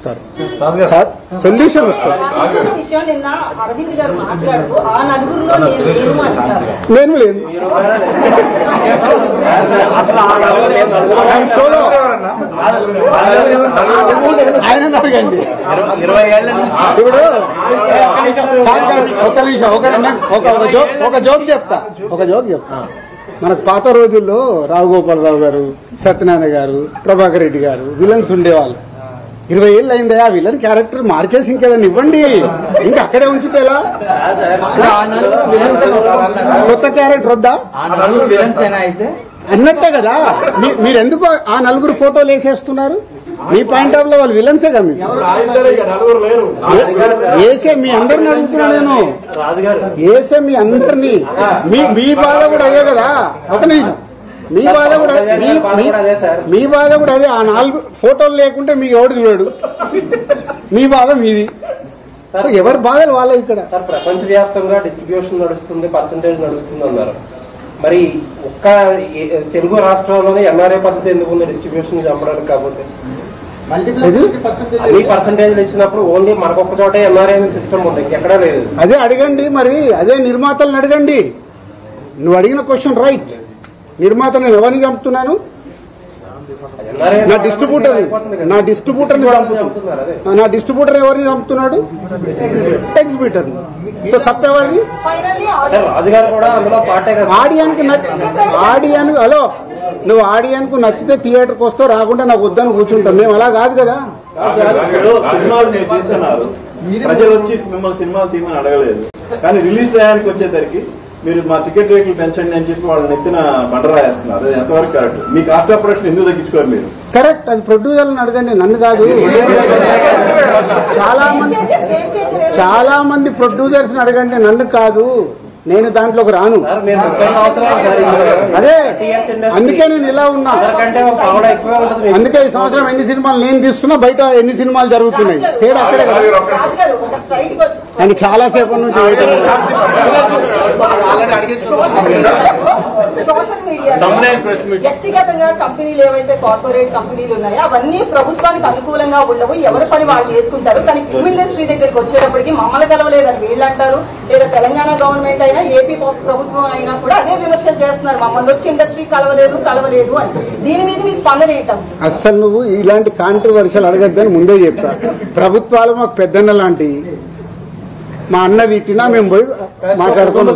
వస్తారు, సొల్యూషన్ వస్తారు. నేను లేదు, ఆయన అడగండి. ఇప్పుడు ఒక నిమిషం, ఒక జోక్ చెప్తా. మనకు పాత రోజుల్లో రావుగోపాలరావు గారు, సత్యనారాయణ గారు, ప్రభాకర్ రెడ్డి గారు విలన్స్ ఉండేవాళ్ళు. 20 ఏళ్ళు అయిందా ఆ విలన్ క్యారెక్టర్ మార్చేసి ఇంకేదైనా ఇవ్వండి, ఇంకా అక్కడే ఉంచితే ఎలా? కొత్త క్యారెక్టర్ వద్దా అన్నట్టే కదా. మీరెందుకు ఆ నలుగురు ఫోటోలు వేసేస్తున్నారు? మీ పాయింట్ ఆఫ్ లో వాళ్ళు విలన్సే కదా. వేసే మీ అందరిని అడుగుతున్నా నేను, వేసే మీ అందరినీ. మీ బాధ కూడా అదే కదా. ఒక నిమిషం, మీ బాధ కూడా అదే. ఆ 4 ఫోటోలు లేకుంటే మీకు ఎవడు చూడడు. మీ బాధ మీది, ఎవరి బాధలు వాళ్ళ. ఇక్కడ ప్రపంచవ్యాప్తంగా డిస్ట్రిబ్యూషన్ నడుస్తుంది, పర్సంటేజ్ నడుస్తుంది అన్నారు. మరి ఒక్క తెలుగు రాష్ట్రాల్లోనే ఎన్ఆర్ఐ పద్ధతి ఎందుకు ఉంది డిస్ట్రిబ్యూషన్ చంపడానికి? కాకపోతే అన్ని పర్సంటేజ్ ఇచ్చినప్పుడు ఓన్లీ మనకొక్క చోట ఎన్ఆర్ఐ సిస్టమ్ ఉంది, ఇంకెక్కడా లేదు. అదే అడగండి మరి, అదే నిర్మాతలను అడగండి. నువ్వు అడిగిన క్వశ్చన్ రైట్. నిర్మాత నేను ఎవరిని చంపుతున్నాను? నా డిస్ట్రిబ్యూటర్ ఎవరిని చంపుతున్నాడు? ఎగ్జిబిటర్. సో తప్పెవరిది? ఆడియన్స్. హలో, నువ్వు ఆడియన్స్ నచ్చితే థియేటర్కి వస్తావు, రాకుండా నాకు వద్దని కూర్చుంటాం. మేము అలా కాదు కదా. సినిమాలు మీరు తీస్తున్నారు, ప్రజలు వచ్చి మిమ్మల్ని సినిమాలు తీయమని అడగలేదు. కానీ రిలీజ్ చేయడానికి వచ్చేసరికి మీరు మా టికెట్ రేట్లు పెంచండి అని చెప్పి వాళ్ళని ఎత్తిన బండరాయేస్తున్నారు. అది ఎంతవరకు correct? Me cost of production ఎందుకు తగ్గించుకోరు మీరు? కరెక్ట్, అది ప్రొడ్యూసర్లను అడగండి, నన్ను కాదు. చాలా మంది ప్రొడ్యూసర్స్ అడగండి, నన్ను కాదు. నేను దాంట్లోకి రాను. అదే అందుకే నేను ఇలా ఉన్నా. అందుకే ఈ సంవత్సరం ఎన్ని సినిమాలు నేను తీస్తున్నా, బయట ఎన్ని సినిమాలు జరుగుతున్నాయి, తేడా అక్కడే కదా. ఆయన చాలా సేపటి నుంచి సోషల్ మీడియా వ్యక్తిగతంగా కంపెనీలు ఏవైతే కార్పొరేట్ కంపెనీలు ఉన్నాయో అవన్నీ ప్రభుత్వానికి అనుకూలంగా ఉండవు, ఎవరి పని వాళ్ళు చేసుకుంటారు. కానీ ఫిల్మ్ ఇండస్ట్రీ దగ్గరికి వచ్చేటప్పటికి మమ్మల్ని కలవలేదని వీళ్ళు అంటారు, లేదా తెలంగాణ గవర్నమెంట్ అయినా ఏపీ ప్రభుత్వం అయినా కూడా అదే విమర్శలు చేస్తున్నారు, మమ్మల్ని వచ్చి ఇండస్ట్రీ కలవలేదు అని. దీని మీద మీ స్పందన ఏంటి? అసలు నువ్వు ఇలాంటి కాంట్రవర్షియల్ అడగద్దని ముందే చెప్తా. ప్రభుత్వాలు మాకు పెద్దన్న లాంటి, మా అన్న తిట్టినా మేము పోయి మాట్లాడుకోవాలి.